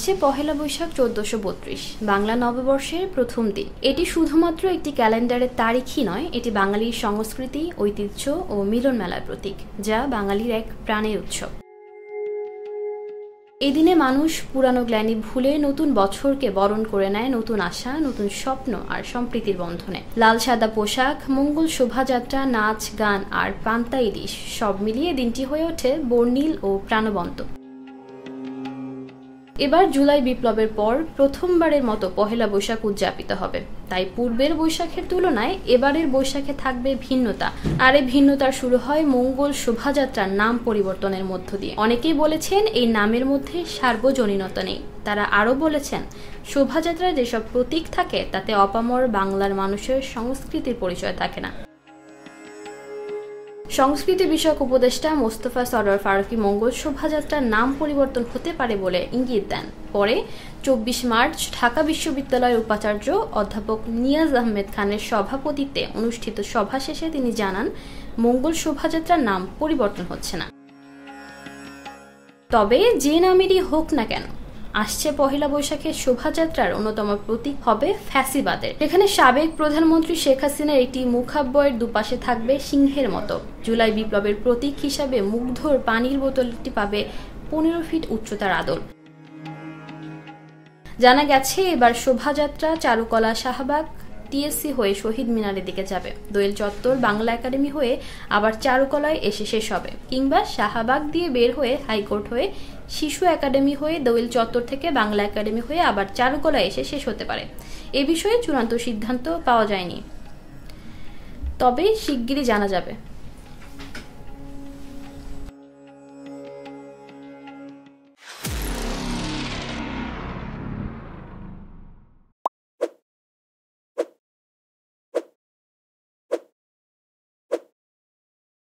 আসছে পহেলা বৈশাখ 1432 বাংলা নববর্ষের প্রথম দিন। এটি শুধুমাত্র একটি ক্যালেন্ডারের তারিখই নয়, এটি বাঙালির সংস্কৃতি, ঐতিহ্য ও মিলন মেলার প্রতীক, যা বাঙালির এক প্রাণের উৎসব। এই দিনে মানুষ পুরানো গ্লানি ভুলে নতুন বছরকে বরণ করে নেয় নতুন আশা, নতুন স্বপ্ন আর সম্প্রীতির বন্ধনে। লাল সাদা পোশাক, মঙ্গল শোভাযাত্রা, নাচ গান আর পান্তা ইলিশ সব মিলিয়ে দিনটি হয়ে ওঠে বর্ণিল ও প্রাণবন্ত। এবার জুলাই বিপ্লবের পর প্রথমবারের মতো পহেলা বৈশাখ উদযাপিত হবে, তাই পূর্বের বৈশাখের তুলনায় এবারের বৈশাখে থাকবে ভিন্নতা। আর এই ভিন্নতার শুরু হয় মঙ্গল শোভাযাত্রার নাম পরিবর্তনের মধ্য দিয়ে। অনেকেই বলেছেন এই নামের মধ্যে সার্বজনীনতা নেই। তারা আরও বলেছেন শোভাযাত্রায় যেসব প্রতীক থাকে তাতে অপামর বাংলার মানুষের সংস্কৃতির পরিচয় থাকে না। সংস্কৃতি বিষয়ক উপদেষ্টা মোস্তফা সরোয়ার ফারুকী মঙ্গল শোভাযাত্রার নাম পরিবর্তন হতে পারে বলে ইঙ্গিত দেন। পরে 24 মার্চ ঢাকা বিশ্ববিদ্যালয়ের উপাচার্য অধ্যাপক নিয়াজ আহমেদ খানের সভাপতিত্বে অনুষ্ঠিত সভা শেষে তিনি জানান, মঙ্গল শোভাযাত্রার নাম পরিবর্তন হচ্ছে না। তবে যে নামেরই হোক না কেন, আসছে পহেলা বৈশাখের শোভাযাত্রার অন্যতম প্রতীক হবে ফ্যাসিবাদের। এখানে সাবেক প্রধানমন্ত্রী শেখ হাসিনার একটি মুখাব্বয়ের দুপাশে থাকবে সিংহের মতো। জুলাই বিপ্লবের প্রতীক হিসাবে মুগ্ধর পানির বোতলটি পাবে 15 ফিট উচ্চতার আদল। জানা গেছে এবার শোভাযাত্রা চারুকলা শাহবাগ টিএসসি হয়ে শহীদ মিনারের দিকে যাবে, দোয়েল চত্বর বাংলা একাডেমি হয়ে আবার চারুকলায় এসে শেষ হবে, কিংবা শাহবাগ দিয়ে বের হয়ে হাইকোর্ট হয়ে শিশু একাডেমি হয়ে দোয়েল চত্বর থেকে বাংলা একাডেমি হয়ে আবার চারুকলায় এসে শেষ হতে পারে। এ বিষয়ে চূড়ান্ত সিদ্ধান্ত পাওয়া যায়নি, তবে শিগগিরই জানা যাবে।